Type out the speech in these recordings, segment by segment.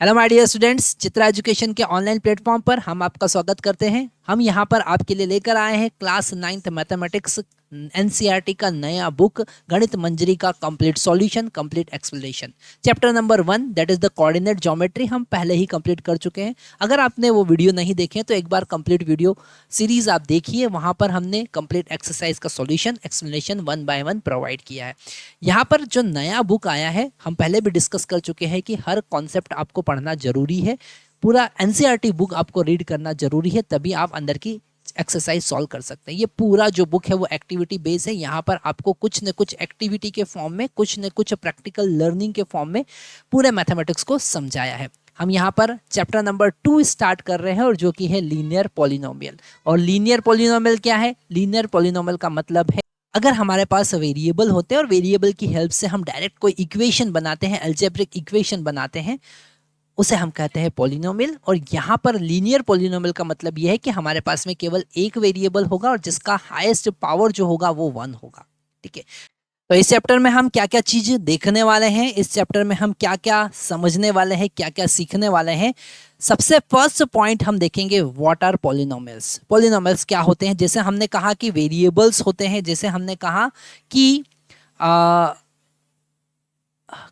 Hello my dear students, Chitra education के online platform पर हम आपका स्वागत करते हैं। हम यहाँ पर आपके लिए लेकर आए हैं क्लास 9th मैथमेटिक्स एनसीईआरटी का नया बुक गणित मंजरी का complete solution, complete explanation. Chapter number 1 that is the coordinate geometry हम पहले ही कंप्लीट कर चुके हैं। अगर आपने वो वीडियो नहीं देखे तो एक बार कंप्लीट वीडियो सीरीज आप देखिए, वहाँ पर हमने कंप्लीट एक्सरसाइज का सॉल्यूशन एक्सप्लेनेशन 1 by 1 प्रोवाइड किया है। यहाँ पर जो नया बुक आया है, हम पहले भी डिस्कस कर चुके हैं कि हर कॉन्सेप्ट आपको पढ़ना जरूरी है, पूरा एनसीईआरटी बुक आपको रीड करना जरूरी है, तभी आप अंदर की एक्सरसाइज सॉल्व कर सकते हैं। ये पूरा जो बुक है वो एक्टिविटी बेस है। यहाँ पर आपको कुछ न कुछ एक्टिविटी के फॉर्म में, कुछ न कुछ प्रैक्टिकल लर्निंग के फॉर्म में पूरे मैथमेटिक्स को समझाया है। हम यहाँ पर चैप्टर नंबर 2 स्टार्ट कर रहे हैं, और जो कि है लीनियर पॉलिनोमियल। और लीनियर पॉलिनोमियल क्या है? लीनियर पॉलिनोमियल का मतलब है अगर हमारे पास वेरिएबल होते हैं और वेरिएबल की हेल्प से हम डायरेक्ट कोई इक्वेशन बनाते हैं, अलजेब्रिक इक्वेशन बनाते हैं, उसे हम कहते हैं पॉलिनोमियल। और यहाँ पर लीनियर पॉलिनोमियल का मतलब यह है कि हमारे पास में केवल एक वेरिएबल होगा और जिसका हाईएस्ट पावर जो होगा वो 1 होगा। ठीक है, तो इस चैप्टर में हम क्या क्या चीजें देखने वाले हैं, इस चैप्टर में हम क्या क्या समझने वाले हैं, क्या क्या सीखने वाले हैं। सबसे फर्स्ट पॉइंट हम देखेंगे व्हाट आर पॉलिनोमियल्स। पॉलिनोमियल्स क्या होते हैं? जैसे हमने कहा कि वेरिएबल्स होते हैं, जैसे हमने कहा कि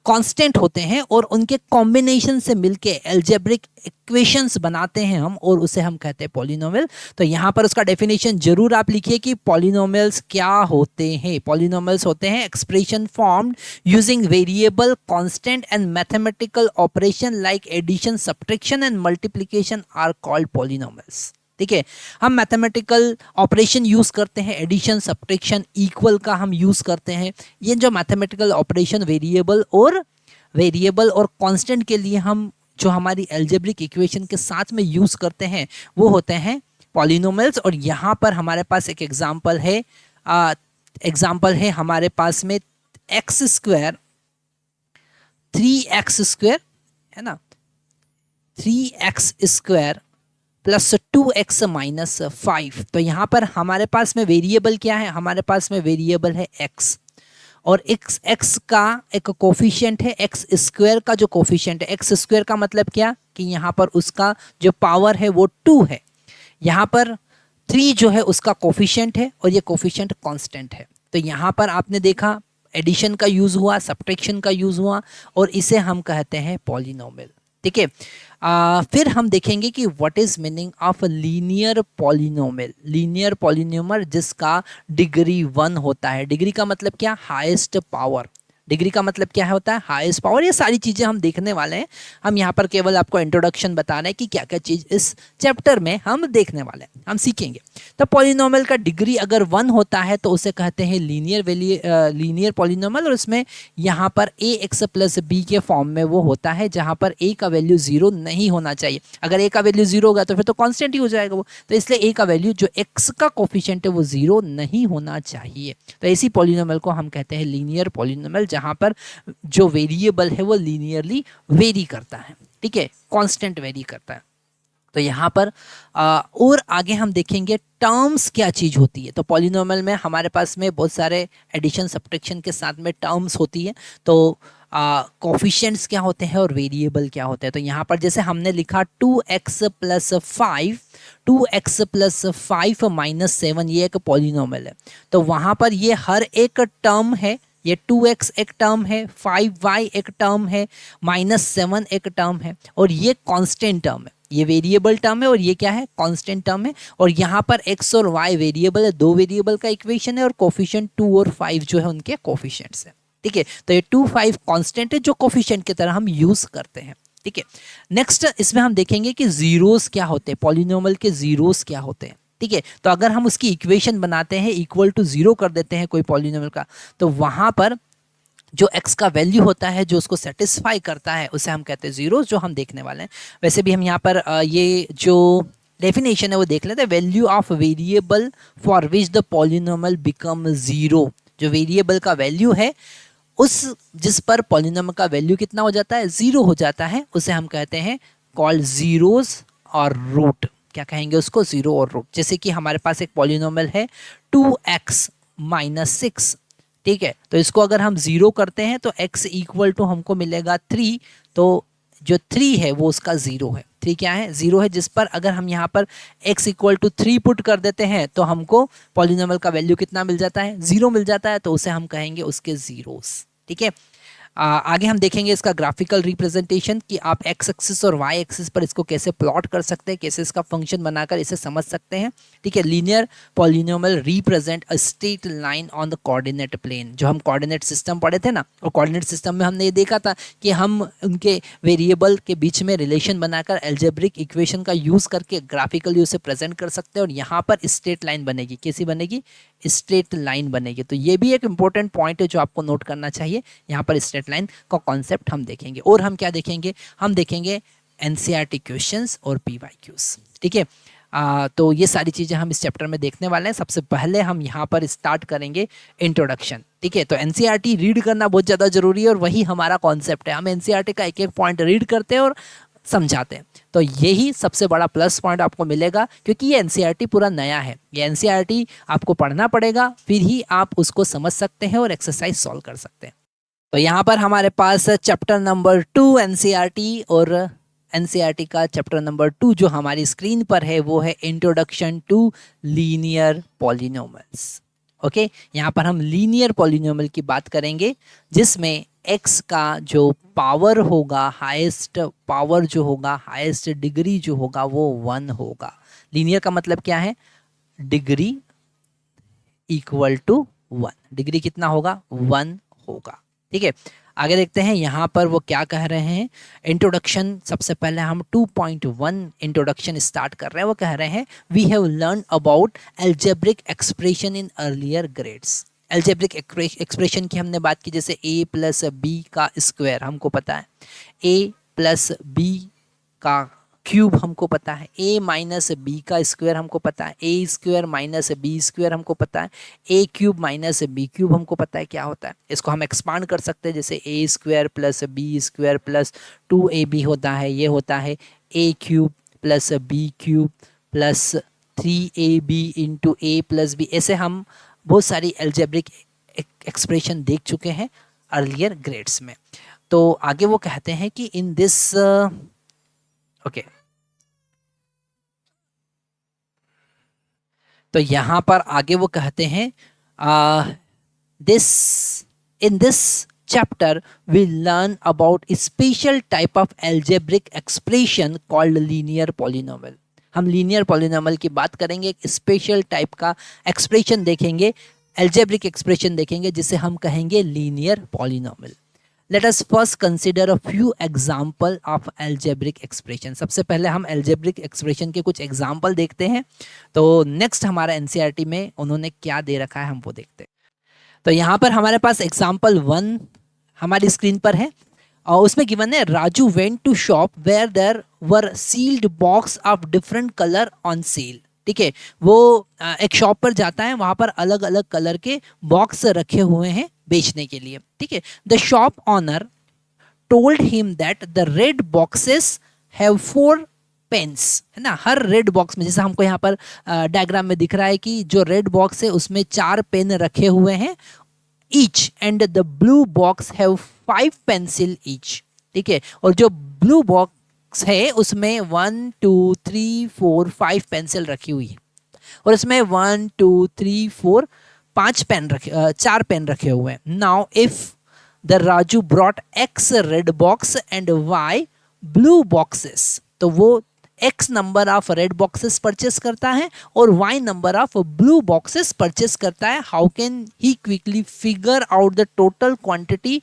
कांस्टेंट होते हैं और उनके कॉम्बिनेशन से मिलके अलजेब्रिक इक्वेशंस बनाते हैं हम, और उसे हम कहते हैं पॉलिनोमियल। तो यहाँ पर उसका डेफिनेशन जरूर आप लिखिए कि पॉलिनोमियल्स क्या होते हैं। पॉलिनोमियल्स होते हैं expression formed using variable, constant and mathematical operation like addition, subtraction and multiplication are called polynomials. ठीक है, हम मैथमेटिकल ऑपरेशन यूज करते हैं, एडिशन, सब्ट्रैक्शन, इक्वल का हम यूज करते हैं। ये जो मैथमेटिकल ऑपरेशन वेरिएबल और कांस्टेंट के लिए हम जो हमारी अलजेब्रिक इक्वेशन के साथ में यूज करते हैं वो होते हैं पॉलिनोमियल्स। और यहाँ पर हमारे पास एक एग्जांपल है हमारे पास में एक्स स्क्वायर 3x स्क्वायर है ना, 3x square plus 2x minus 5। तो यहाँ पर हमारे पास में वेरिएबल क्या है? हमारे पास में वेरिएबल है x, और x का एक कोफिशिएंट है, x स्क्वायर का जो कोफिशिएंट है। x स्क्वायर का मतलब क्या कि यहाँ पर उसका जो पावर है वो 2 है। यहाँ पर 3 जो है उसका कोफिशिएंट है, और ये कोफिशिएंट कांस्टेंट है। तो यहाँ पर आपने देखा एडिशन का यूज हुआ, सब्ट्रैक्शन का यूज हुआ, और इसे हम कहते हैं पॉलिनोमियल। ठीक है, फिर हम देखेंगे कि what is meaning of linear polynomial. Linear polynomial जिसका डिग्री 1 होता है। डिग्री का मतलब क्या? Highest power. डिग्री का मतलब क्या होता है? Highest power. ये सारी चीजें हम देखने वाले हैं। हम यहाँ पर केवल आपको इंट्रोडक्शन बता रहे हैं कि क्या क्या चीज इस चैप्टर में हम देखने वाले हैं, हम सीखेंगे। तो पॉलिनोमियल का डिग्री अगर 1 होता है तो उसे कहते हैं लीनियर पॉलिनोमियल। और इसमें यहाँ पर ax प्लस बी के फॉर्म में वो होता है, जहाँ पर a का वैल्यू 0 नहीं होना चाहिए। अगर a का वैल्यू 0 होगा तो फिर तो कांस्टेंट ही हो जाएगा वो। तो इसलिए a का वैल्यू जो x का कोफिशिएंट है वो 0 नहीं होना चाहिए। तो ऐसी पॉलिनोमियल को हम कहते हैं लीनियर पॉलिनोमियल, जहाँ पर जो वेरिएबल है वो लीनियरली वेरी करता है। ठीक है, कांस्टेंट वेरी करता है। तो यहाँ पर और आगे हम देखेंगे टर्म्स क्या चीज होती है। तो पॉलिनोमियल में हमारे पास में बहुत सारे एडिशन, सब्ट्रैक्शन के साथ में टर्म्स होती है। तो कोफिशिएंट्स क्या होते हैं और वेरिएबल क्या होते हैं। तो यहाँ पर जैसे हमने लिखा 2x प्लस 5 माइनस 7, ये एक पॉलिनोमियल है। तो वहाँ पर ये हर एक टर्म है, ये 2x एक टर्म है, 5y एक टर्म है, माइनस 7 एक टर्म है, और ये कांस्टेंट टर्म है। ये वेरिएबल टर्म है और ये क्या है? कांस्टेंट टर्म है। और यहाँ पर x और y वेरिएबल है, 2 वेरिएबल का इक्वेशन है, और कोफिशिएंट 2 और 5 जो है उनके कोफिशिएंट्स है। ठीक है, तो ये 2, 5 कांस्टेंट है जो कोफिशिएंट की तरह हम यूज करते हैं। ठीक है, नेक्स्ट इसमें हम देखेंगे कि जीरोस क्या होते हैं, पॉलिनोमियल के जीरोस क्या होते हैं। ठीक है, तो अगर हम उसकी इक्वेशन बनाते हैं, इक्वल टू 0 कर देते हैं कोई पॉलिनोमियल का, तो वहां पर जो x का वैल्यू होता है, जो उसको सेटिस्फाई करता है, उसे हम कहते हैं जीरोस, जो हम देखने वाले हैं। वैसे भी हम यहाँ पर ये जो डेफिनेशन है वो देख लेते हैं। Value of variable for which the polynomial become 0। जो वेरिएबल का वैल्यू है उस जिस पर पॉलिनोमियल का वैल्यू कितना हो जाता है? 0 हो जाता है, उसे हम कहते हैं कॉल्ड जीरोस और रूट। क्या कहेंगे उसको? 0 और रूट। जैसे कि हमारे पास एक पॉलिनोमियल है 2x माइनस 6। ठीक है, तो इसको अगर हम 0 करते हैं तो x इक्वल टू हमको मिलेगा 3। तो जो 3 है वो उसका 0 है। 3 क्या है? 0 है, जिस पर अगर हम यहाँ पर x इक्वल टू 3 पुट कर देते हैं तो हमको पॉलिनोमियल का वैल्यू कितना मिल जाता है? 0 मिल जाता है, तो उसे हम कहेंगे उसके जीरोस। ठीक है, आगे हम देखेंगे इसका ग्राफिकल रिप्रेजेंटेशन कि आप एक्स एक्सिस और वाई एक्सिस पर इसको कैसे प्लॉट कर सकते हैं, कैसे इसका फंक्शन बनाकर इसे समझ सकते हैं। ठीक है, linear polynomial represent a straight line on the coordinate plane. जो हम कोऑर्डिनेट सिस्टम पढ़े थे ना, और कोऑर्डिनेट सिस्टम में हमने ये देखा था कि हम उनके वेरिएबल के बीच में रिलेशन बनाकर एल्जेब्रिक इक्वेशन का यूज करके ग्राफिकली उसे प्रेजेंट कर सकते हैं, और यहाँ पर स्ट्रेट लाइन बनेगी। कैसी बनेगी? स्ट्रेट लाइन बनेगी। तो ये भी एक इंपॉर्टेंट पॉइंट है जो आपको नोट करना चाहिए। यहाँ पर स्ट्रेट लाइन का कॉन्सेप्ट हम देखेंगे, और हम क्या देखेंगे? हम देखेंगे एनसीईआरटी क्वेश्चंस और पीवाईक्यूज। ठीक है, तो ये सारी चीज़ें हम इस चैप्टर में देखने वाले हैं। सबसे पहले हम यहाँ पर स्टार्ट करेंगे इंट्रोडक्शन। ठीक है, तो एनसीईआरटी रीड करना बहुत ज़्यादा जरूरी है, और वही हमारा कॉन्सेप्ट है। हम एनसीईआरटी का एक एक पॉइंट रीड करते हैं और समझाते हैं, तो यही सबसे बड़ा प्लस पॉइंट आपको मिलेगा, क्योंकि ये एनसीईआरटी पूरा नया है। ये एनसीईआरटी आपको पढ़ना पड़ेगा, फिर ही आप उसको समझ सकते हैं और एक्सरसाइज सॉल्व कर सकते हैं। तो यहाँ पर हमारे पास चैप्टर नंबर 2 एनसीईआरटी, और एनसीईआरटी का चैप्टर नंबर 2 जो हमारी स्क्रीन पर है वो है introduction to linear polynomials. Okay, यहाँ पर हम लीनियर पॉलिनोमियल की बात करेंगे, जिसमें x का जो पावर होगा, हाईएस्ट पावर जो होगा, हाईएस्ट डिग्री जो होगा वो 1 होगा। लीनियर का मतलब क्या है? Degree equal to 1। डिग्री कितना होगा? 1 होगा। ठीक है, आगे देखते हैं यहाँ पर वो क्या कह रहे हैं। इंट्रोडक्शन, सबसे पहले हम 2.1 इंट्रोडक्शन स्टार्ट कर रहे हैं। वो कह रहे हैं we have learn about algebraic expression in earlier grades. Algebraic expression की हमने बात की, जैसे a प्लस बी का स्क्वायर हमको पता है, a प्लस बी का क्यूब हमको पता है, a माइनस बी का स्क्वायर हमको पता है, a square minus B square हमको पता है, a cube minus B cube हमको पता है क्या होता है। इसको हम एक्सपांड कर सकते हैं, जैसे a square plus B square plus 2ab होता है, ये होता है a cube plus B cube plus 3ab into a plus B. ऐसे हम बहुत सारी एल्जेब्रिक एक्सप्रेशन देख चुके हैं अर्लियर ग्रेड्स में। तो आगे वो कहते हैं कि इन दिस ओके, तो यहाँ पर आगे वो कहते हैं in this chapter we learn about a special type of algebraic expression called linear polynomial। हम लीनियर पॉलिनोमियल की बात करेंगे, एक स्पेशल टाइप का एक्सप्रेशन देखेंगे, एल्जेब्रिक एक्सप्रेशन देखेंगे, जिसे हम कहेंगे linear polynomial. Let us first consider a few example of algebraic expression. सबसे पहले हम एल्जेब्रिक एक्सप्रेशन के कुछ एग्जाम्पल देखते हैं। तो नेक्स्ट हमारा एनसीईआरटी में उन्होंने क्या दे रखा है हम वो देखते हैं। तो यहाँ पर हमारे पास एग्जाम्पल 1 हमारी स्क्रीन पर है, और उसमें गिवन है Raju went to shop where there were sealed box of different colour on sale. ठीक है, वो एक शॉप पर जाता है, वहां पर अलग अलग कलर के बॉक्स रखे हुए हैं बेचने के लिए। ठीक है, the shop owner told him that the red boxes have 4 pens, है ना। हर रेड बॉक्स में, जैसे हमको यहाँ पर डायग्राम में दिख रहा है कि जो रेड बॉक्स है उसमें 4 पेन रखे हुए हैं each, and the blue box have 5 pencil each. ठीक है, और जो ब्लू बॉक्स है उसमें 1 2 3 4 5 पेंसिल रखी हुई है, और इसमें 1 2 3 4 5 पेन रखे 4 पेन रखे हुए हैं। Now if the Raju brought x red box and y blue boxes, तो वो x number of red boxes purchase करता है और y number of blue boxes purchase करता है। How can he quickly figure out the total quantity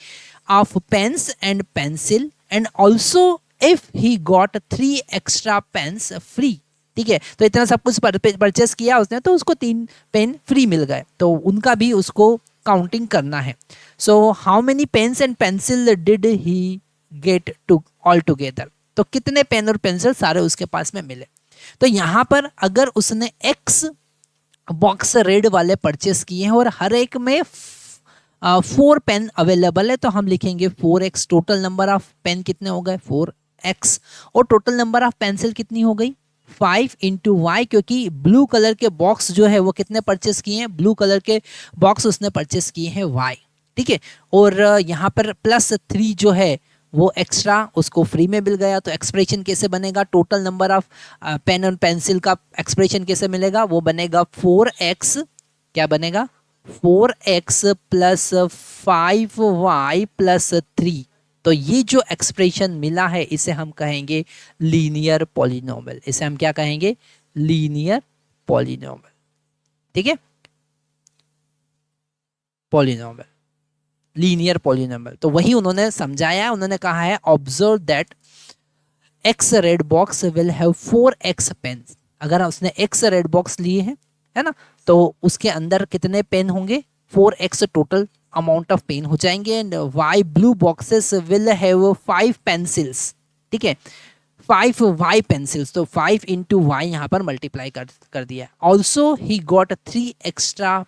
of pens and pencil, and also if he got 3 extra pens free. ठीक है, तो इतना सब कुछ परचेस किया उसने, तो उसको 3 पेन फ्री मिल गए, तो उनका भी उसको काउंटिंग करना है। So how many pens and pencil did he get to all together, तो कितने पेन और पेंसिल सारे उसके पास में मिले। तो यहाँ पर अगर उसने x बॉक्स रेड वाले परचेस किए हैं और हर एक में 4 पेन अवेलेबल है, तो हम लिखेंगे 4x। Total number of pen कितने हो गए? 4x। और टोटल नंबर ऑफ पेंसिल कितनी हो गई? 5 इंटू वाई, क्योंकि ब्लू कलर के बॉक्स जो है वो कितने परचेस किए हैं? ब्लू कलर के बॉक्स उसने परचेस किए हैं y। ठीक है, और यहाँ पर +3 जो है वो एक्स्ट्रा उसको फ्री में मिल गया। तो एक्सप्रेशन कैसे बनेगा, टोटल नंबर ऑफ पेन और पेंसिल का एक्सप्रेशन कैसे मिलेगा, वो बनेगा 4x, क्या बनेगा 4x प्लस 5y प्लस 3। तो ये जो एक्सप्रेशन मिला है इसे हम कहेंगे लीनियर पॉलिनोमियल, इसे हम क्या कहेंगे, लीनियर पॉलिनोमियल। ठीक है, पॉलिनोमियल, लीनियर पॉलिनोमियल। तो वही उन्होंने समझाया, उन्होंने कहा है observe that x red box will have 4x pens. अगर उसने एक्स रेड बॉक्स लिए हैं, है ना, तो उसके अंदर कितने पेन होंगे, 4x total amount of pen हो जाएंगे। And y blue boxes will have 5 pencils, ठीक है, 5 वाई पेंसिल्स, तो 5 इंटू वाई यहाँ पर मल्टीप्लाई कर दिया। Also he got 3 extra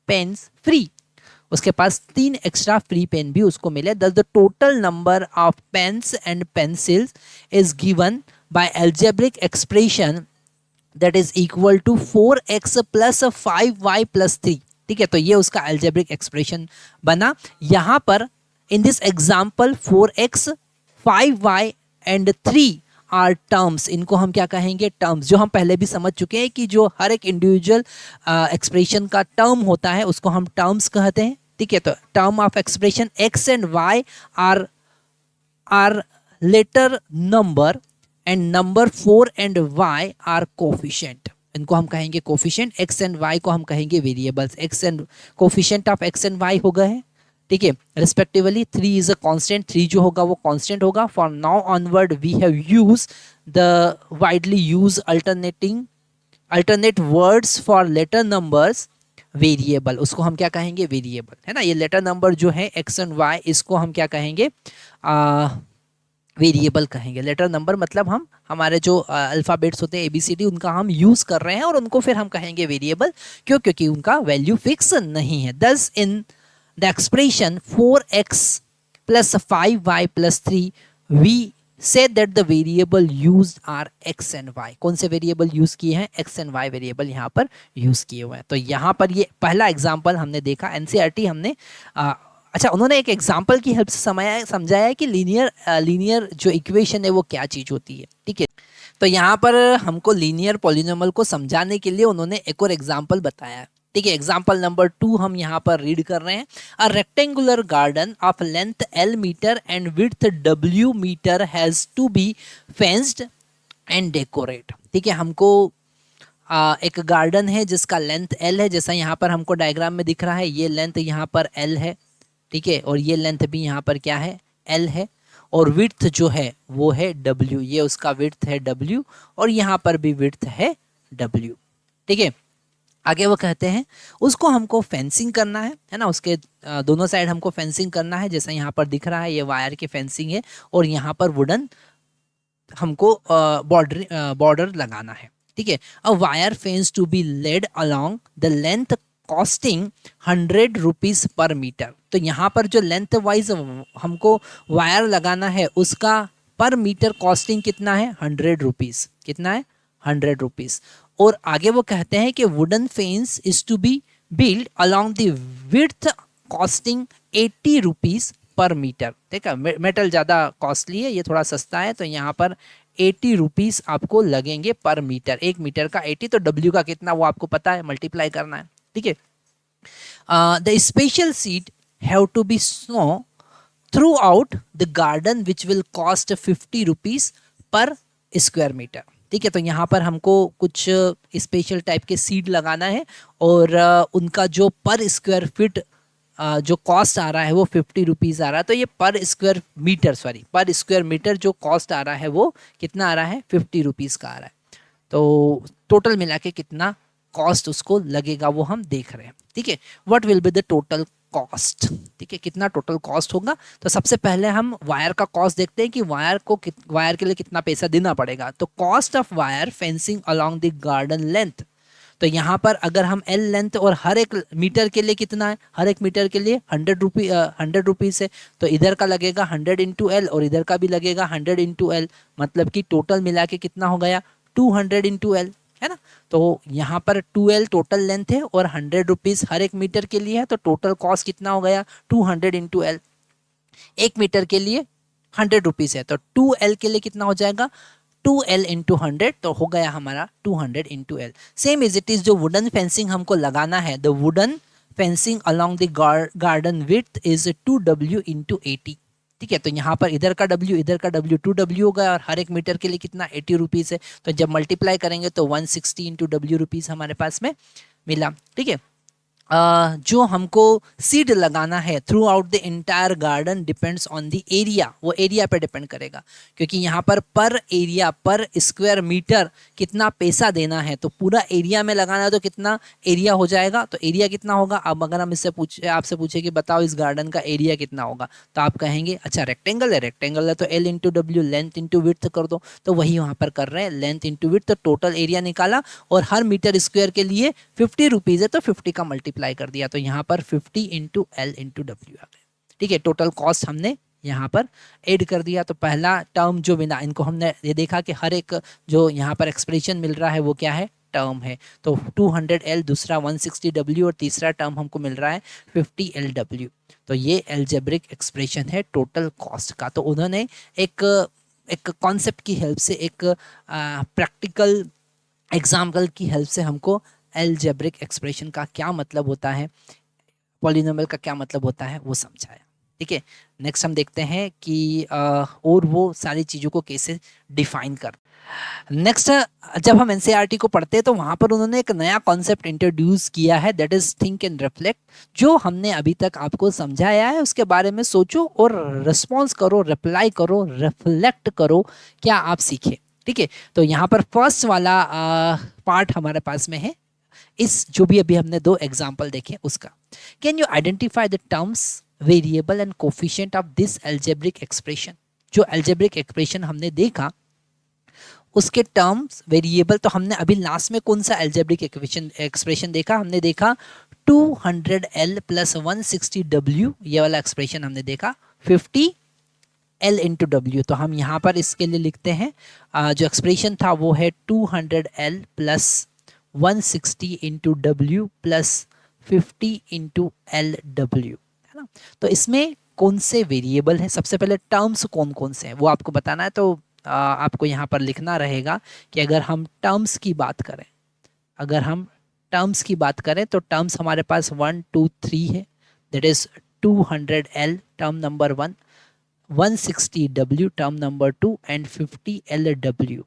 pens free, उसके पास 3 एक्स्ट्रा फ्री पेन भी उसको मिले। The total number of pens and pencils is given by algebraic expression that is equal to 4x plus 5y plus 3। ठीक है, तो ये उसका एल्जेब्रिक एक्सप्रेशन बना। यहाँ पर in this example 4x 5y and 3 are terms, इनको हम क्या कहेंगे, टर्म्स, जो हम पहले भी समझ चुके हैं कि जो हर एक इंडिविजुअल एक्सप्रेशन का टर्म होता है उसको हम टर्म्स कहते हैं। ठीक है, तो term of expression x and y are letter number and number 4 and y are coefficient, इनको हम कहेंगे कोफिशिएंट। x एंड y को हम कहेंगे variables, x and coefficient of x and y हो गए हैं। ठीक है, रिस्पेक्टिवली 3 इज अ कांस्टेंट, 3 जो होगा वो कांस्टेंट होगा। For now onward we have use the widely use alternate words for letter numbers variable, उसको हम क्या कहेंगे, वेरिएबल, है ना। ये लेटर नंबर जो है x एंड y, इसको हम क्या कहेंगे, वेरिएबल कहेंगे। लेटर नंबर मतलब हम हमारे जो अल्फ़ाबेट्स होते हैं ABCD, उनका हम यूज़ कर रहे हैं और उनको फिर हम कहेंगे वेरिएबल, क्यों, क्योंकि उनका वैल्यू फिक्स नहीं है। Thus in the expression 4x plus 5y plus 3 we say that the variable use are x and y। कौन से वेरिएबल यूज किए हैं, x एंड y वेरिएबल यहाँ पर यूज किए हुए हैं। तो यहाँ पर ये पहला एग्जाम्पल हमने देखा, NCERT हमने अच्छा, उन्होंने एक एग्जाम्पल की हेल्प से समझाया कि लीनियर जो इक्वेशन है वो क्या चीज़ होती है। ठीक है, तो यहाँ पर हमको लीनियर पॉलिनोमियल को समझाने के लिए उन्होंने एक और एग्जाम्पल बताया। ठीक है, एग्जाम्पल नंबर 2 हम यहाँ पर रीड कर रहे हैं। A rectangular garden of length L metre and width W metre has to be fenced and decorate. ठीक है, हमको एक गार्डन है जिसका लेंथ L है, जैसा यहाँ पर हमको डायग्राम में दिख रहा है, ये लेंथ यहाँ पर L है। ठीक है, और ये लेंथ भी यहाँ पर क्या है, L है, और विड्थ जो है वो है W, ये उसका विड्थ है W, और यहाँ पर भी विड्थ है W। ठीक है, आगे वो कहते हैं उसको हमको फेंसिंग करना है ना, उसके दोनों साइड हमको फेंसिंग करना है, जैसा यहाँ पर दिख रहा है ये वायर की फेंसिंग है, और यहाँ पर वुडन हमको बॉर्डर लगाना है। ठीक है, a wire fence to be laid along the length costing 100 rupees per metre. तो यहाँ पर जो लेंथ वाइज हमको वायर लगाना है उसका पर मीटर कॉस्टिंग कितना है, 100 रुपीज़। कितना है, 100 रुपीज़। और आगे वो कहते हैं कि wooden fence is to be build along the width costing 80 rupees per metre. ठीक है, मेटल ज़्यादा कॉस्टली है, ये थोड़ा सस्ता है, तो यहाँ पर 80 रुपीज़ आपको लगेंगे पर मीटर। 1 मीटर का 80, तो W का कितना वो आपको पता है, मल्टीप्लाई करना है। ठीक है, the special seed have to be snow throughout the garden which will cost 50 rupees per square metre. ठीक है, तो यहाँ पर हमको कुछ स्पेशल टाइप के सीड लगाना है, और उनका जो पर स्क्वायर फीट जो कॉस्ट आ रहा है वो 50 रुपीज़ आ रहा है। तो ये पर स्क्वायर मीटर जो कॉस्ट आ रहा है वो कितना आ रहा है, 50 रुपीज़ का आ रहा है। तो टोटल मिला के कितना कॉस्ट उसको लगेगा वो हम देख रहे हैं। ठीक है, what will be the total cost. ठीक है, कितना टोटल कॉस्ट होगा। तो सबसे पहले हम वायर का कॉस्ट देखते हैं कि वायर के लिए कितना पैसा देना पड़ेगा। तो cost of wire fencing along the garden length, तो यहाँ पर अगर हम L लेंथ और हर एक मीटर के लिए कितना है, हर एक मीटर के लिए 100 रुपीज़ है, तो इधर का लगेगा 100 इंटू L और इधर का भी लगेगा 100 इंटू L, मतलब कि टोटल मिला के कितना हो गया, 200 इंटू L, है ना। तो यहाँ पर 2L टोटल लेंथ है और 100 रुपीज़ हर एक मीटर के लिए है, तो टोटल कॉस्ट कितना हो गया, 200 इंटू L। 1 मीटर के लिए 100 रुपीज़ है, तो 2L के लिए कितना हो जाएगा 2L इंटू 100, तो हो गया हमारा 200 into L। Same is it is जो वुडन फेंसिंग हमको लगाना है, the wooden fencing along the garden width is 2W into 80। ठीक है, तो यहाँ पर इधर का W इधर का W 2W होगा, और हर एक मीटर के लिए कितना 80 रुपीज़ है, तो जब मल्टीप्लाई करेंगे तो 160 इंटू W रुपीज़ हमारे पास में मिला। ठीक है, जो हमको सीड लगाना है through out the entire garden depends on the area, वो एरिया पे डिपेंड करेगा, क्योंकि यहाँ पर एरिया पर स्क्वायर मीटर कितना पैसा देना है, तो पूरा एरिया में लगाना है तो कितना एरिया हो जाएगा, तो एरिया कितना होगा। अब अगर हम इससे आपसे पूछे कि बताओ इस गार्डन का एरिया कितना होगा, तो आप कहेंगे अच्छा रेक्टेंगल है तो L into W length into width कर दो, तो वही वहाँ पर कर रहे हैं, लेंथ इंटू विड्थ, तो टोटल एरिया निकाला और हर मीटर स्क्वायर के लिए 50 रुपीज़ है तो 50 का मल्टीप्लाई कर दिया, तो यहाँ पर 50 इंटू L इंटू डब्ल्यू आ गया। ठीक है, टोटल कॉस्ट हमने यहाँ पर ऐड कर दिया। तो पहला टर्म जो बिना इनको हमने ये देखा कि हर एक जो यहाँ पर एक्सप्रेशन मिल रहा है वो क्या है, टर्म है, तो 200L, दूसरा 160W और तीसरा टर्म हमको मिल रहा है 50LW। तो ये अलजेब्रिक एक्सप्रेशन है टोटल कॉस्ट का। तो उन्होंने एक कॉन्सेप्ट की हेल्प से, एक प्रैक्टिकल एग्जाम्पल की हेल्प से हमको अलजेब्रिक एक्सप्रेशन का क्या मतलब होता है, पॉलिनोमियल का क्या मतलब होता है वो समझाया। ठीक है, नेक्स्ट हम देखते हैं कि और वो सारी चीज़ों को कैसे डिफाइन कर। नेक्स्ट, जब हम एनसीईआरटी को पढ़ते हैं तो वहाँ पर उन्होंने एक नया कॉन्सेप्ट इंट्रोड्यूस किया है, that is think and reflect. जो हमने अभी तक आपको समझाया है उसके बारे में सोचो और रिस्पॉन्स करो, रिप्लाई करो, रिफ्लेक्ट करो, क्या आप सीखे। ठीक है, तो यहाँ पर फर्स्ट वाला पार्ट हमारे पास में है, इस जो भी अभी हमने दो एग्जाम्पल देखे उसका। Can you identify the terms variable and coefficient of this algebraic expression. जो अलजेब्रिक एक्सप्रेशन हमने देखा उसके टर्म्स वेरिएबल, तो हमने अभी लास्ट में कौन सा अलजेब्रिक एक्सप्रेशन देखा, हमने देखा 200L प्लस 160W, ये वाला एक्सप्रेशन हमने देखा 50L इंटू डब्ल्यू। तो हम यहाँ पर इसके लिए लिखते हैं जो एक्सप्रेशन था वो है 200L plus 160 into W plus 50 into LW, है ना। तो इसमें कौन से वेरिएबल हैं, सबसे पहले टर्म्स कौन कौन से हैं वो आपको बताना है। तो आपको यहाँ पर लिखना रहेगा कि अगर हम टर्म्स की बात करें, अगर हम टर्म्स की बात करें तो टर्म्स हमारे पास 1 2 3 है, that is 200L term number 1, 160W term number 2 and 50LW।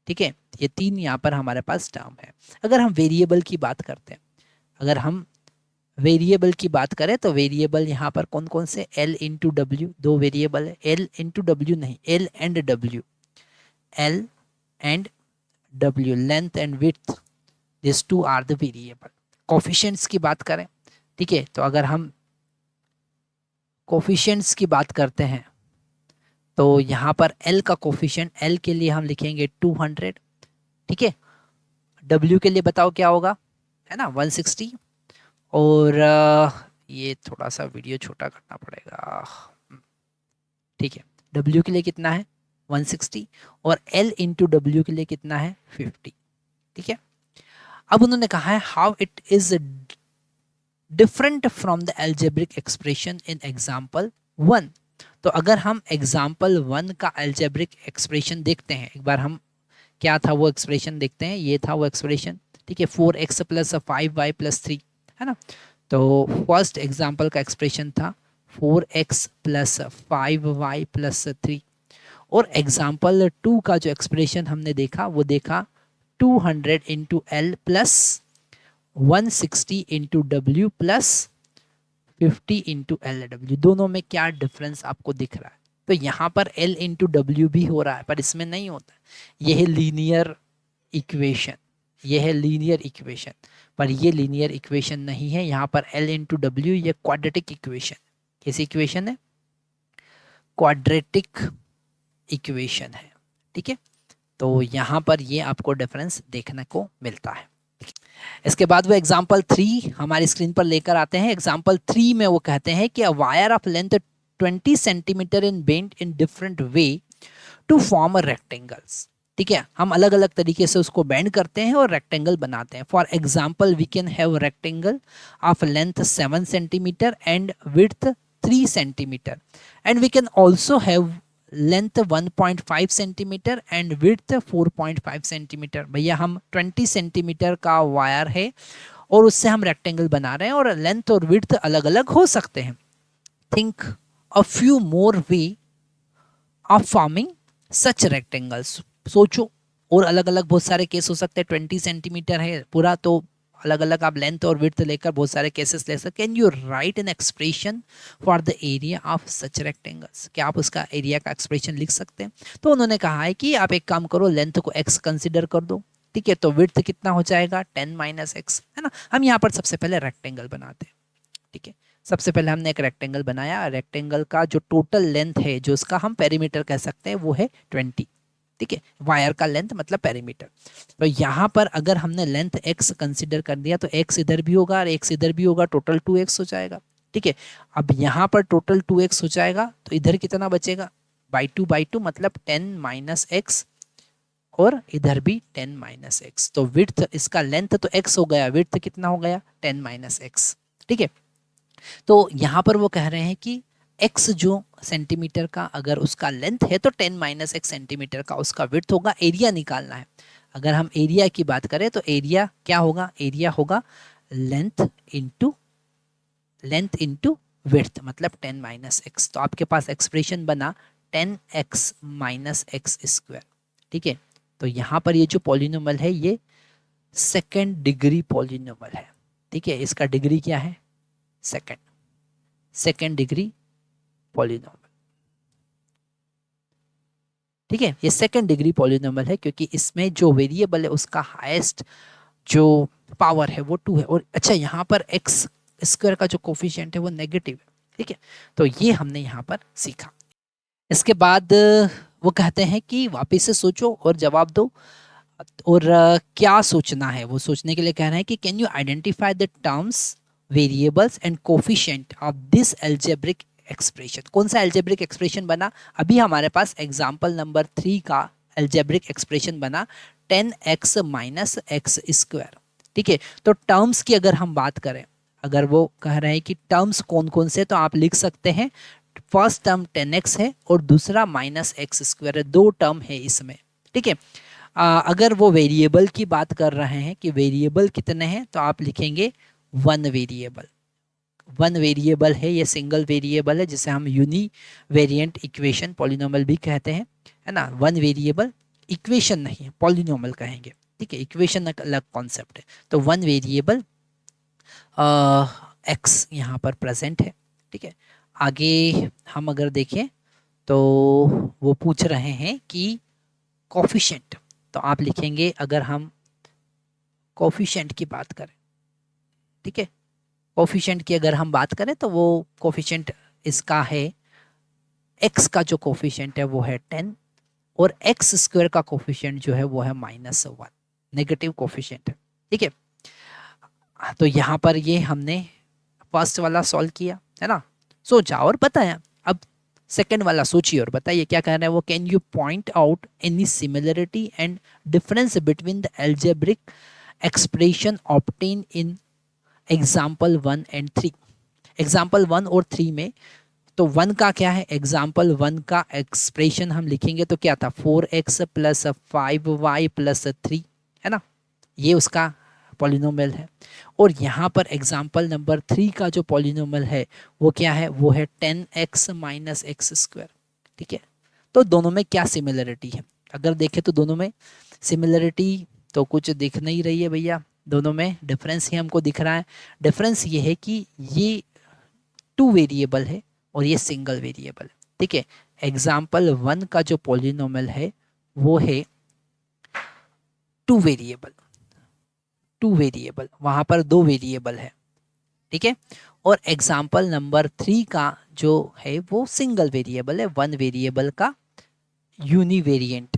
ठीक है, ये तीन यहाँ पर हमारे पास टर्म है। अगर हम वेरिएबल की बात करते हैं, अगर हम वेरिएबल की बात करें तो वेरिएबल यहाँ पर कौन कौन से, L इंटू डब्ल्यू, दो वेरिएबल है, L इंटू डब्ल्यू नहीं, L and W, L and W, length and width, this two are the variable. Coefficients की बात करें, ठीक है, तो अगर हम कोफिशिएंट्स की बात करते हैं तो यहाँ पर L का कोफिशिएंट, L के लिए हम लिखेंगे 200, ठीक है, W के लिए बताओ क्या होगा, है ना 160, और ये थोड़ा सा वीडियो छोटा करना पड़ेगा, ठीक है, W के लिए कितना है 160 और L इंटू डब्ल्यू के लिए कितना है 50। ठीक है, अब उन्होंने कहा है how it is different from the algebraic expression in example 1। तो अगर हम एग्जाम्पल 1 का अलजेब्रिक एक्सप्रेशन देखते हैं, एक बार हम क्या था वो एक्सप्रेशन देखते हैं, ये था वो एक्सप्रेशन, ठीक है, 4x प्लस 5y प्लस 3, है ना। तो फर्स्ट एग्जाम्पल का एक्सप्रेशन था 4x प्लस 5y प्लस 3, और एग्जाम्पल 2 का जो एक्सप्रेशन हमने देखा वो देखा 200 into L plus 160 into W plus 50 into LW। दोनों में क्या डिफरेंस आपको दिख रहा है, तो यहाँ पर L इंटू डब्ल्यू भी हो रहा है पर इसमें नहीं होता, यह है लीनियर इक्वेशन, यह है लीनियर इक्वेशन, पर ये लीनियर इक्वेशन नहीं है, यहाँ पर L इंटू डब्ल्यू ये क्वाड्रेटिक इक्वेशन, कैसी इक्वेशन है, क्वाड्रेटिक इक्वेशन है। ठीक है, तो यहाँ पर ये आपको डिफरेंस देखने को मिलता है। इसके बाद वो एग्जाम्पल 3 हमारी स्क्रीन पर लेकर आते हैं। एग्जाम्पल 3 में वो कहते हैं कि a wire of length 20 centimetre in bent in different way to form a rectangles. ठीक है, हम अलग अलग तरीके से उसको बेंड करते हैं और रेक्टेंगल बनाते हैं। For example we can have rectangle of length 7 centimetre and width 3 centimetre, and we can also have length 1.5 centimetre and width 4.5 centimetre. भैया हम 20 सेंटीमीटर का वायर है और उससे हम रेक्टेंगल बना रहे हैं और लेंथ और विड्थ अलग अलग हो सकते हैं। Think a few more way of forming such rectangles. सोचो, और अलग अलग बहुत सारे केस हो सकते हैं। 20 सेंटीमीटर है पूरा, तो अलग अलग आप लेंथ और विड्थ लेकर बहुत सारे केसेस ले सकते। Can you right an expression for the area of such rectangles? क्या आप उसका एरिया का एक्सप्रेशन लिख सकते हैं? तो उन्होंने कहा है कि आप एक काम करो, लेंथ को x कंसिडर कर दो, ठीक है, तो विड्थ कितना हो जाएगा 10 माइनस एक्स, है ना। हम यहाँ पर सबसे पहले रेक्टेंगल बनाते हैं, ठीक है। सबसे पहले हमने एक रेक्टेंगल बनाया। रेक्टेंगल का जो टोटल लेंथ है, जो उसका हम पेरीमीटर कह सकते हैं, वो है 20, ठीक है। वायर का लेंथ मतलब पेरीमीटर। तो यहाँ पर अगर हमने लेंथ x कंसिडर कर दिया तो x इधर भी होगा और x इधर भी होगा, टोटल 2x हो जाएगा, ठीक है। अब यहाँ पर टोटल 2x हो जाएगा तो इधर कितना बचेगा, बाई टू मतलब 10 माइनस एक्स, और इधर भी 10 माइनस एक्स। तो विड्थ, इसका लेंथ तो x हो गया, विड्थ कितना हो गया 10 माइनस एक्स, ठीक है। तो यहाँ पर वो कह रहे हैं कि x जो सेंटीमीटर का अगर उसका लेंथ है तो 10 माइनस एक्स सेंटीमीटर का उसका विड्थ होगा। एरिया निकालना है। अगर हम एरिया की बात करें तो एरिया क्या होगा, एरिया होगा लेंथ इंटू विड्थ मतलब 10 माइनस एक्स। तो आपके पास एक्सप्रेशन बना 10x माइनस एक्स स्क्वायर, ठीक है। तो यहाँ पर ये जो पॉलिनोमियल है ये सेकेंड डिग्री पॉलिनोमियल है, ठीक है। इसका डिग्री क्या है, सेकेंड डिग्री पॉलिनोमियल, ठीक है। ये सेकेंड डिग्री पॉलिनोमियल है क्योंकि इसमें जो वेरिएबल है उसका हाईएस्ट जो पावर है वो 2 है। और अच्छा, यहाँ पर एक्स स्क्वायर का जो कोफिशिएंट है वो नेगेटिव है, ठीक है। तो ये हमने यहाँ पर सीखा। इसके बाद वो कहते हैं कि वापस से सोचो और जवाब दो। और क्या सोचना है, वो सोचने के लिए कह रहे हैं कि can you identify the terms, variables and coefficient of this algebraic expression. कौन सा अलजेब्रिक एक्सप्रेशन बना, अभी हमारे पास एग्जाम्पल नंबर 3 का अलजेब्रिक एक्सप्रेशन बना 10x माइनस एक्स स्क्वायर, ठीक है। तो टर्म्स की अगर हम बात करें, अगर वो कह रहे हैं कि टर्म्स कौन कौन से, तो आप लिख सकते हैं फर्स्ट टर्म 10x है और दूसरा माइनस एक्स स्क्वायर है, 2 टर्म है इसमें, ठीक है। अगर वो वेरिएबल की बात कर रहे हैं कि वेरिएबल कितने हैं, तो आप लिखेंगे 1 वेरिएबल। 1 वेरिएबल है, ये सिंगल वेरिएबल है जिसे हम यूनी वेरिएंट इक्वेशन पॉलिनोमियल भी कहते हैं, है ना। 1 वेरिएबल, इक्वेशन नहीं है, पॉलिनोमियल कहेंगे, ठीक है। इक्वेशन एक अलग कॉन्सेप्ट है। तो 1 वेरिएबल एक्स यहाँ पर प्रेजेंट है, ठीक है। आगे हम अगर देखें तो वो पूछ रहे हैं कि कोफिशिएंट, तो आप लिखेंगे अगर हम कोफिशिएंट की बात करें, ठीक है, कोफिशिएंट की अगर हम बात करें तो वो कोफिशिएंट इसका है, x का जो कोफिशिएंट है वो है 10 और x स्क्वायर का कोफिशिएंट जो है वो है -1, नेगेटिव कोफिशिएंट है, ठीक है। तो यहाँ पर ये हमने फर्स्ट वाला सॉल्व किया, है ना, सोचा और बताया। अब सेकेंड वाला सोचिए और बताइए क्या कह रहे हैं वो। Can you point out any similarity and difference between the algebraic expression obtain in example 1 and 3। Example 1 और 3 में, तो 1 का क्या है, एग्जाम्पल 1 का एक्सप्रेशन हम लिखेंगे तो क्या था 4x प्लस 5y प्लस 3, है ना, ये उसका पॉलिनोमियल है। और यहाँ पर एग्जाम्पल नंबर 3 का जो पॉलिनोमियल है वो क्या है, वो है 10x माइनस एक्स स्क्वायर, ठीक है। तो दोनों में क्या सिमिलरिटी है, अगर देखें तो दोनों में सिमिलरिटी तो कुछ दिख नहीं रही है भैया, दोनों में डिफरेंस ही हमको दिख रहा है। डिफरेंस ये है कि ये 2 वेरिएबल है और ये सिंगल वेरिएबल है, ठीक है। एग्जाम्पल 1 का जो पॉलिनोमियल है वो है 2 वेरिएबल, वहां पर 2 वेरिएबल है, ठीक है। और एग्जाम्पल नंबर 3 का जो है वो सिंगल वेरिएबल है, 1 वेरिएबल का यूनिवेरिएंट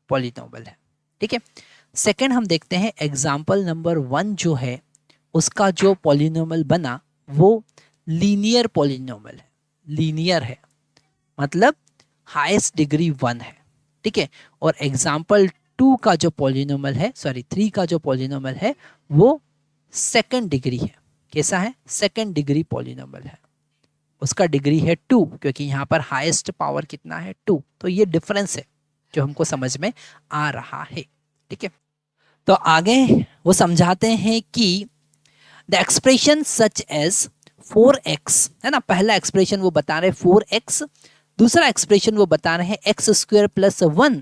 पॉलिनोमियल है, ठीक है। सेकंड हम देखते हैं एग्जाम्पल नंबर 1 जो है उसका जो पॉलिनोमियल बना वो लीनियर पॉलिनोमियल है, लीनियर है मतलब हाईएस्ट डिग्री 1 है, ठीक है। और एग्जाम्पल 2 का जो पॉलिनोमियल है, सॉरी 3 का जो पॉलिनोमियल है वो सेकंड डिग्री है। कैसा है, सेकंड डिग्री पॉलिनोमियल है, उसका डिग्री है 2, क्योंकि यहाँ पर हाईएस्ट पावर कितना है 2। तो ये डिफरेंस है जो हमको समझ में आ रहा है। ठीक है, तो आगे वो समझाते हैं कि the expression such as 4x, है ना, पहला एक्सप्रेशन वो बता रहे 4x, दूसरा एक्सप्रेशन वो बता रहे हैं एक्स स्क्वायर प्लस 1,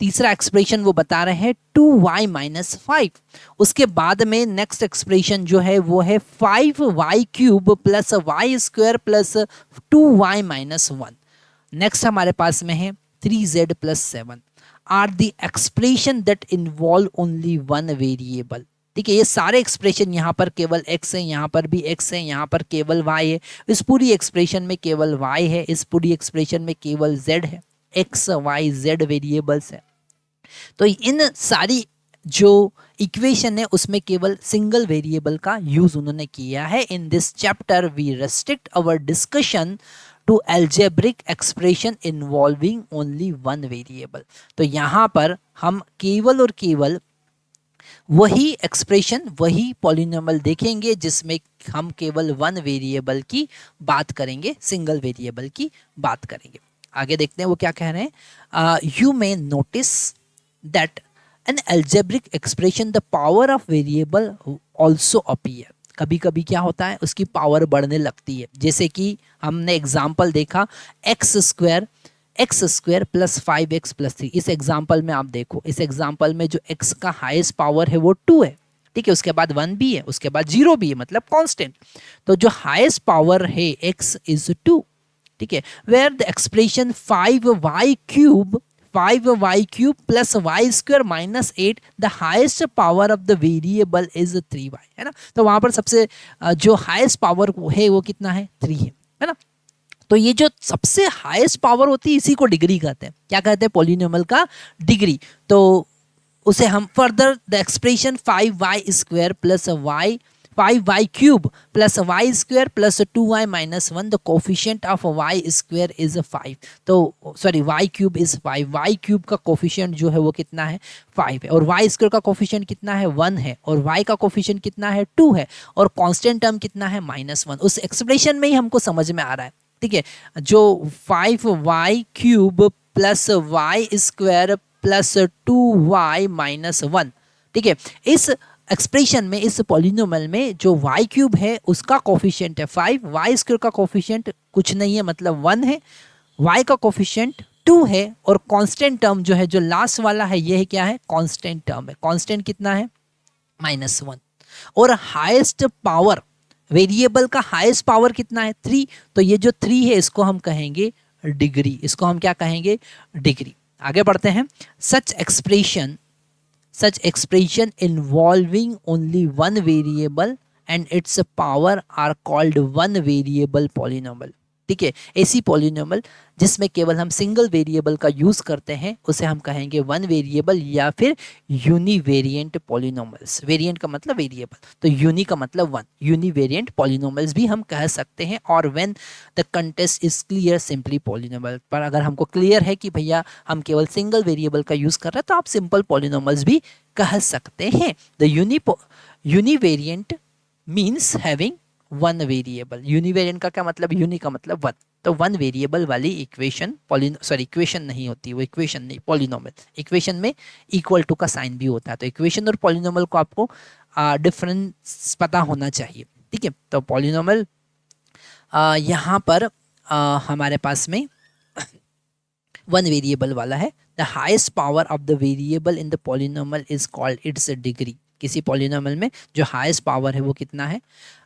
तीसरा एक्सप्रेशन वो बता रहे हैं 2y माइनस 5, उसके बाद में नेक्स्ट एक्सप्रेशन जो है वो है 5y cube plus y square plus 2y minus 1। Next हमारे पास में है 3z plus 7 are the expression that involve only one variable. ठीक है, ये सारे एक्सप्रेशन यहाँ पर केवल x है, यहाँ पर भी x है, यहाँ पर केवल y है, इस पूरी एक्सप्रेशन में केवल y है, इस पूरी एक्सप्रेशन में केवल z है, x y z वेरिएबल्स है। तो इन सारी जो इक्वेशन है उसमें केवल सिंगल वेरिएबल का यूज उन्होंने किया है। In this chapter we restrict our discussion to algebraic expression involving only one variable. तो यहाँ पर हम केवल और केवल वही एक्सप्रेशन, वही पॉलिनोमियल देखेंगे जिसमें हम केवल वन वेरिएबल की बात करेंगे, सिंगल वेरिएबल की बात करेंगे। आगे देखते हैं वो क्या कह रहे हैं। You may notice that an algebraic expression the power of variable also appear. कभी कभी क्या होता है, उसकी पावर बढ़ने लगती है, जैसे कि हमने एग्जाम्पल देखा x square plus 5x plus 3। इस एग्जाम्पल में आप देखो, इस एग्जाम्पल में जो x का हाईएस्ट पावर है वो 2 है। ठीक है, उसके बाद 1 भी है, उसके बाद 0 भी है, मतलब कांस्टेंट। तो जो हाईएस्ट पावर है x इज 2। ठीक है, where the expression 5y cube plus y square minus 8 the highest power of the variable is 3y, है ना। तो वहां पर सबसे जो हाईएस्ट पावर है वो कितना है, 3 है ना। तो ये जो सबसे हाईएस्ट पावर होती है इसी को डिग्री कहते हैं। क्या कहते हैं, पॉलिनोमियल का डिग्री। तो उसे हम further the expression 5y square plus 5y cube plus y square plus 2y minus 1 the coefficient of y square is 5। तो sorry y cube is 5, y cube का कोफिशिएंट जो है वो कितना है, 5 है, और y स्क्वायर का कोफिशिएंट कितना है, 1 है, और y का कोफिशिएंट कितना है, 2 है, और कांस्टेंट टर्म कितना है, -1। उस एक्सप्रेशन में ही हमको समझ में आ रहा है। ठीक है, जो 5y cube plus y square plus 2y minus 1, ठीक है, इस एक्सप्रेशन में, इस पॉलिनोमियल में जो y क्यूब है उसका कोफिशिएंट है 5, y स्क्वायर का कोफिशिएंट कुछ नहीं है मतलब 1 है, y का कोफिशिएंट 2 है, और कांस्टेंट टर्म जो है, जो लास्ट वाला है, ये है क्या है, कांस्टेंट टर्म है। कांस्टेंट कितना है, -1। और हाईएस्ट पावर, वेरिएबल का हाईएस्ट पावर कितना है, 3। तो ये जो 3 है इसको हम कहेंगे डिग्री, इसको हम क्या कहेंगे, डिग्री। आगे बढ़ते हैं। Such expression involving only one variable and its power are called one variable polynomial. ठीक है, ऐसी पॉलिनोमियल जिसमें केवल हम सिंगल वेरिएबल का यूज करते हैं उसे हम कहेंगे वन वेरिएबल या फिर यूनिवेरिएंट पॉलिनोमियल्स। वेरिएंट का मतलब वेरिएबल, तो यूनि का मतलब वन, यूनिवेरिएंट पॉलिनोमियल्स भी हम कह सकते हैं। और when the contest is clear simply polynomial, पर अगर हमको क्लियर है कि भैया हम केवल सिंगल वेरिएबल का यूज कर रहे हैं तो आप सिंपल पॉलिनोमियल्स भी कह सकते हैं। The univariate means having one variable. Univariate का क्या मतलब, यूनि का मतलब वन। तो वन वेरिएबल वाली इक्वेशन, इक्वेशन नहीं होती, वो इक्वेशन नहीं, पॉलिनोमियल। इक्वेशन में इक्वल टू का साइन भी होता है। तो इक्वेशन और पॉलिनोमियल को आपको डिफरेंस पता होना चाहिए। ठीक है, तो पॉलिनोमियल यहाँ पर हमारे पास में वन वेरिएबल वाला है। The highest power of the variable in the polynomial is called its degree. किसी पॉलिनोमियल में जो हाईएस्ट पावर है वो कितना है,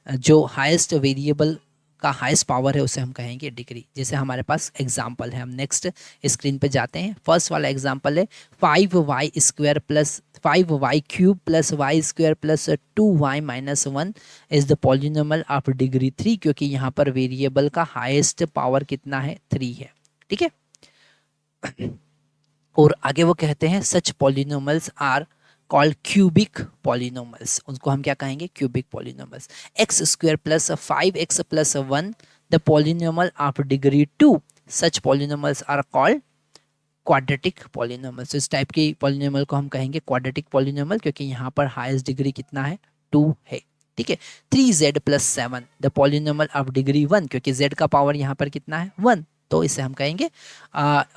जो हाईएस्ट वेरिएबल का हाईएस्ट पावर है उसे हम कहेंगे डिग्री। जैसे हमारे पास एग्जांपल है, हम नेक्स्ट स्क्रीन पे जाते हैं। फर्स्ट वाला एग्जांपल है 5y square plus 5y cube plus y square plus 2y minus 1 is the polynomial of degree 3, क्योंकि यहाँ पर वेरिएबल का हाईएस्ट पावर कितना है, 3 है। ठीक है, और आगे वो कहते हैं such polynomials are called cubic polynomials. उनको हम क्या कहेंगे, cubic polynomials. X square plus 5x plus 1 the polynomial of degree 2, such polynomials are called quadratic polynomials. इस टाइप की पॉलिनोमियल को हम कहेंगे क्वाड्रेटिक पॉलिनोमियल, क्योंकि यहाँ पर हाईएस्ट डिग्री कितना है, 2 है। ठीक है। 3z+7 the polynomial of degree 1, क्योंकि z का पावर यहाँ पर कितना है 1, तो इसे हम कहेंगे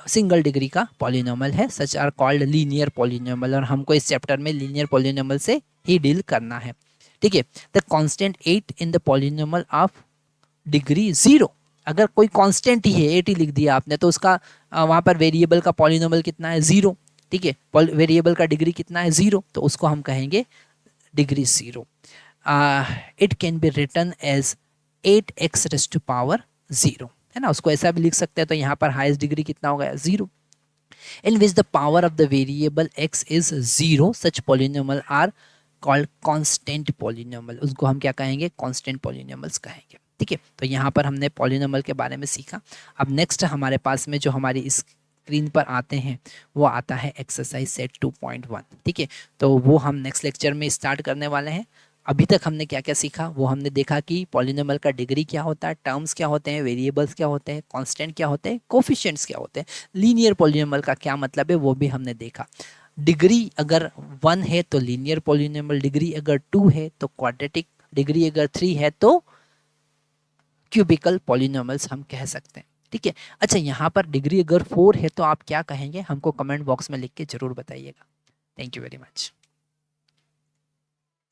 सिंगल डिग्री का पॉलिनोमियल है, such are called linear polynomial, और हमको इस चैप्टर में लीनियर पॉलिनोमियल से ही डील करना है। ठीक है। The constant 8 in the polynomial of degree 0, अगर कोई कांस्टेंट ही है 8 ही लिख दिया आपने, तो उसका वहाँ पर वेरिएबल का पॉलिनोमियल कितना है 0। ठीक है, वेरिएबल का डिग्री कितना है 0, तो उसको हम कहेंगे degree 0। It can be written as 8x⁻0, है ना, उसको ऐसा भी लिख सकते हैं। तो यहाँ पर हाईएस्ट डिग्री कितना हो गया 0। In which the power of the variable x is 0, such polynomial are called constant polynomial, उसको हम क्या कहेंगे, कांस्टेंट पॉलिनोमियल्स कहेंगे। ठीक है, तो यहाँ पर हमने पॉलिनोमियल के बारे में सीखा। अब नेक्स्ट हमारे पास में जो हमारी स्क्रीन पर आते हैं वो आता है एक्सरसाइज सेट 2.1। ठीक है, तो वो हम नेक्स्ट लेक्चर में स्टार्ट करने वाले हैं। अभी तक हमने क्या क्या सीखा, वो हमने देखा कि पॉलिनोमियल का डिग्री क्या होता है, टर्म्स क्या होते हैं, वेरिएबल्स क्या होते हैं, कांस्टेंट क्या होते हैं, कोफिशिएंट्स क्या होते हैं, लीनियर पॉलिनोमियल का क्या मतलब है वो भी हमने देखा। डिग्री अगर 1 है तो लीनियर पॉलिनोमियल, डिग्री अगर 2 है तो क्वाड्रेटिक, डिग्री अगर 3 है तो क्यूबिकल पॉलिनोमियल्स हम कह सकते हैं। ठीक है। अच्छा, यहाँ पर डिग्री अगर 4 है तो आप क्या कहेंगे, हमको कमेंट बॉक्स में लिख के जरूर बताइएगा। Thank you very much.